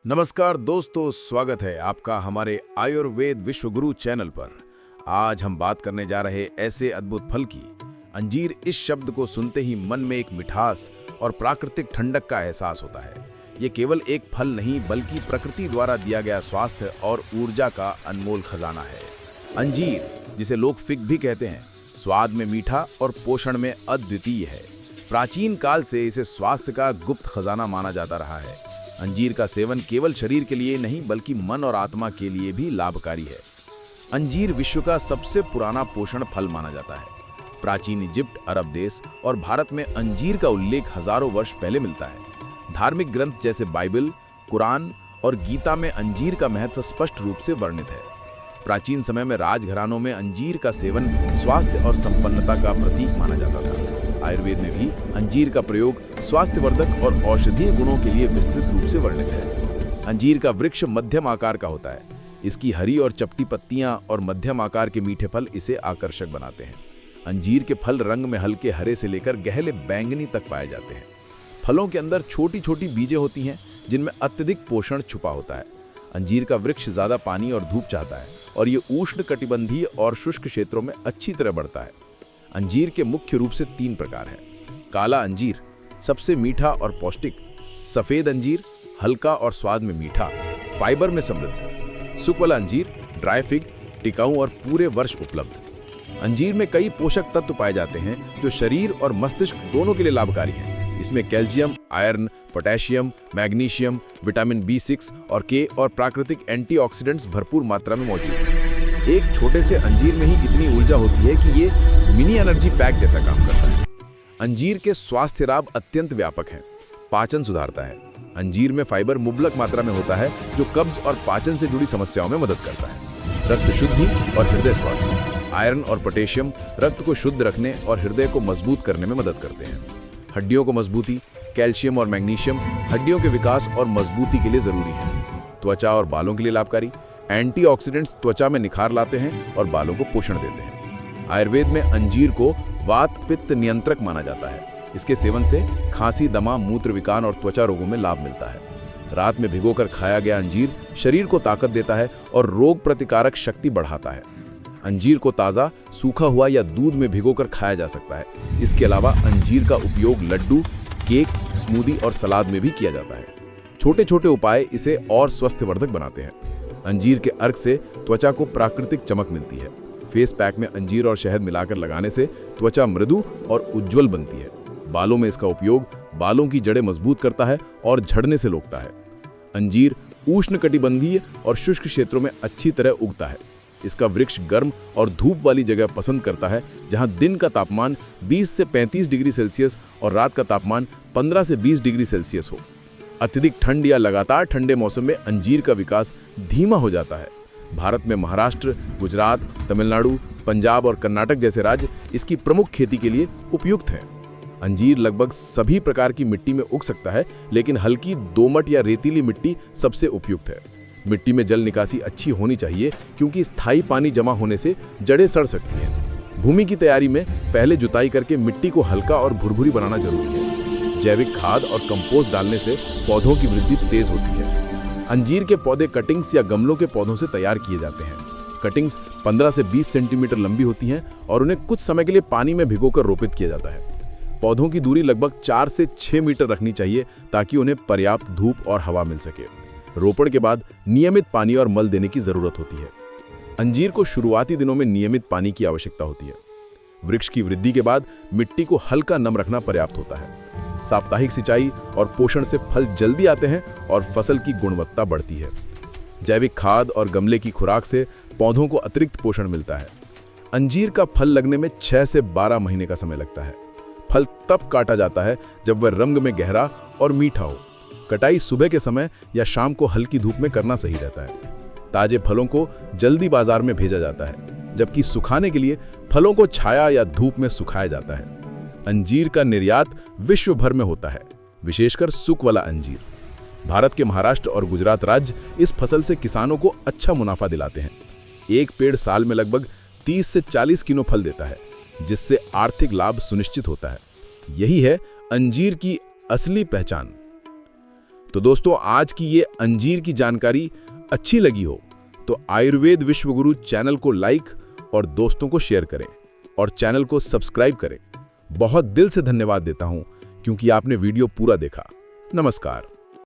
नमस्कार दोस्तों, स्वागत है आपका हमारे आयुर्वेद विश्वगुरु चैनल पर। आज हम बात करने जा रहे ऐसे अद्भुत फल की। अंजीर इस शब्द को सुनते ही मन में एक मिठास और प्राकृतिक ठंडक का एहसास होता है। ये केवल एक फल नहीं बल्कि प्रकृति द्वारा दिया गया स्वास्थ्य और ऊर्जा का अनमोल खजाना है। अंजीर, जिसे लोग फिग भी कहते हैं, स्वाद में मीठा और पोषण में अद्वितीय है। प्राचीन काल से इसे स्वास्थ्य का गुप्त खजाना माना जाता रहा है। अंजीर का सेवन केवल शरीर के लिए नहीं बल्कि मन और आत्मा के लिए भी लाभकारी है। अंजीर विश्व का सबसे पुराना पोषण फल माना जाता है। प्राचीन इजिप्ट, अरब देश और भारत में अंजीर का उल्लेख हजारों वर्ष पहले मिलता है। धार्मिक ग्रंथ जैसे बाइबल, कुरान और गीता में अंजीर का महत्व स्पष्ट रूप से वर्णित है। प्राचीन समय में राजघरानों में अंजीर का सेवन स्वास्थ्य और संपन्नता का प्रतीक माना जाता था। आयुर्वेद में भी अंजीर का प्रयोग स्वास्थ्यवर्धक और औषधीय गुणों के लिए विस्तृत रूप से वर्णित है। अंजीर का वृक्ष मध्यम आकार का होता है। इसकी हरी और चपटी पत्तियां और मध्यम आकार के मीठे फल इसे आकर्षक बनाते हैं। अंजीर के फल रंग में हल्के हरे से लेकर गहरे बैंगनी तक पाए जाते हैं। फलों के अंदर छोटी छोटी बीजें होती हैं जिनमें अत्यधिक पोषण छुपा होता है। अंजीर का वृक्ष ज्यादा पानी और धूप चाहता है और ये उष्ण कटिबंधीय और शुष्क क्षेत्रों में अच्छी तरह बढ़ता है। अंजीर के मुख्य रूप से 3 प्रकार हैं। काला अंजीर, सबसे मीठा और पौष्टिक। सफेद अंजीर, हल्का और स्वाद में मीठा, फाइबर में समृद्ध। सुख वाला अंजीर, ड्राई फिग, टिकाऊ और पूरे वर्ष उपलब्ध। अंजीर में कई पोषक तत्व पाए जाते हैं जो शरीर और मस्तिष्क दोनों के लिए लाभकारी हैं। इसमें calcium, iron, potassium, magnesium, vitamin B6 और K और प्राकृतिक एंटीऑक्सीडेंट्स भरपूर मात्रा में मौजूद हैं। एक छोटे से अंजीर में ही इतनी ऊर्जा होती है कि ये मिनी एनर्जी पैक जैसा काम करता है। अंजीर के स्वास्थ्य लाभ अत्यंत व्यापक हैं। पाचन सुधारता है। अंजीर में फाइबर मुबलक मात्रा में होता है जो कब्ज और पाचन से जुड़ी समस्याओं में मदद करता है। रक्त शुद्धि और हृदय स्वास्थ्य। आयरन और पोटेशियम रक्त को शुद्ध रखने और हृदय को मजबूत करने में मदद करते हैं। हड्डियों को मजबूती। कैल्शियम और मैग्नीशियम हड्डियों के विकास और मजबूती के लिए जरूरी है। त्वचा और बालों के लिए लाभकारी। एंटीऑक्सीडेंट्स त्वचा में निखार लाते हैं और बालों को पोषण देते हैं। आयुर्वेद में अंजीर को वात पित्त नियंत्रक माना जाता है। इसके सेवन से खांसी, दमा, मूत्र विकार और त्वचा रोगों में लाभ मिलता है। रात में भिगोकर खाया गया अंजीर शरीर को ताकत देता है और रोग प्रतिकारक शक्ति बढ़ाता है। अंजीर को ताज़ा, सूखा हुआ या दूध में भिगोकर खाया जा सकता है। इसके अलावा अंजीर का उपयोग लड्डू, केक, स्मूदी और सलाद में भी किया जाता है। छोटे छोटे उपाय इसे और स्वस्थवर्धक बनाते हैं। अंजीर के अर्क से त्वचा को प्राकृतिक चमक मिलती है। फेस पैक में अंजीर और शहद मिलाकर लगाने से त्वचा मृदु और उज्ज्वल बनती है। बालों में इसका उपयोग बालों की जड़ें मजबूत करता है और झड़ने से रोकता है। अंजीर उष्णकटिबंधीय और शुष्क क्षेत्रों में अच्छी तरह उगता है। इसका वृक्ष गर्म और धूप वाली जगह पसंद करता है जहां दिन का तापमान 20 से 35 डिग्री सेल्सियस और रात का तापमान 15 से 20 डिग्री सेल्सियस हो। अत्यधिक ठंड या लगातार ठंडे मौसम में अंजीर का विकास धीमा हो जाता है। भारत में महाराष्ट्र, गुजरात, तमिलनाडु, पंजाब और कर्नाटक जैसे राज्य इसकी प्रमुख खेती के लिए उपयुक्त हैं। अंजीर लगभग सभी प्रकार की मिट्टी में उग सकता है, लेकिन हल्की दोमट या रेतीली मिट्टी सबसे उपयुक्त है। मिट्टी में जल निकासी अच्छी होनी चाहिए क्योंकि स्थायी पानी जमा होने से जड़ें सड़ सकती हैं। भूमि की तैयारी में पहले जुताई करके मिट्टी को हल्का और भुरभुरी बनाना जरूरी है। जैविक खाद और कंपोस्ट डालने से पौधों की वृद्धि तेज होती है। अंजीर के पौधे कटिंग्स या गमलों के पौधों से तैयार किए जाते हैं। कटिंग्स 15 से 20 सेंटीमीटर लंबी होती हैं और उन्हें कुछ समय के लिए पानी में भिगोकर रोपित किया जाता है। पौधों की दूरी लगभग 4 से 6 मीटर रखनी चाहिए ताकि उन्हें पर्याप्त धूप और हवा मिल सके। रोपण के बाद नियमित पानी और मल देने की जरूरत होती है। अंजीर को शुरुआती दिनों में नियमित पानी की आवश्यकता होती है। वृक्ष की वृद्धि के बाद मिट्टी को हल्का नम रखना पर्याप्त होता है। साप्ताहिक सिंचाई और पोषण से फल जल्दी आते हैं और फसल की गुणवत्ता बढ़ती है। जैविक खाद और गमले की खुराक से पौधों को अतिरिक्त पोषण मिलता है। अंजीर का फल लगने में 6 से 12 महीने का समय लगता है। फल तब काटा जाता है जब वह रंग में गहरा और मीठा हो। कटाई सुबह के समय या शाम को हल्की धूप में करना सही रहता है। ताजे फलों को जल्दी बाजार में भेजा जाता है, जबकि सुखाने के लिए फलों को छाया या धूप में सुखाया जाता है। अंजीर का निर्यात विश्व भर में होता है, विशेषकर सुख वाला अंजीर। भारत के महाराष्ट्र और गुजरात राज्य इस फसल से किसानों को अच्छा मुनाफा दिलाते हैं। एक पेड़ साल में लगभग 30 से 40 किलो फल देता है, जिससे आर्थिक लाभ सुनिश्चित होता है। यही है अंजीर की असली पहचान। तो दोस्तों, आज की ये अंजीर की जानकारी अच्छी लगी हो तो आयुर्वेद विश्वगुरु चैनल को लाइक और दोस्तों को शेयर करें और चैनल को सब्सक्राइब करें। बहुत दिल से धन्यवाद देता हूं क्योंकि आपने वीडियो पूरा देखा। नमस्कार।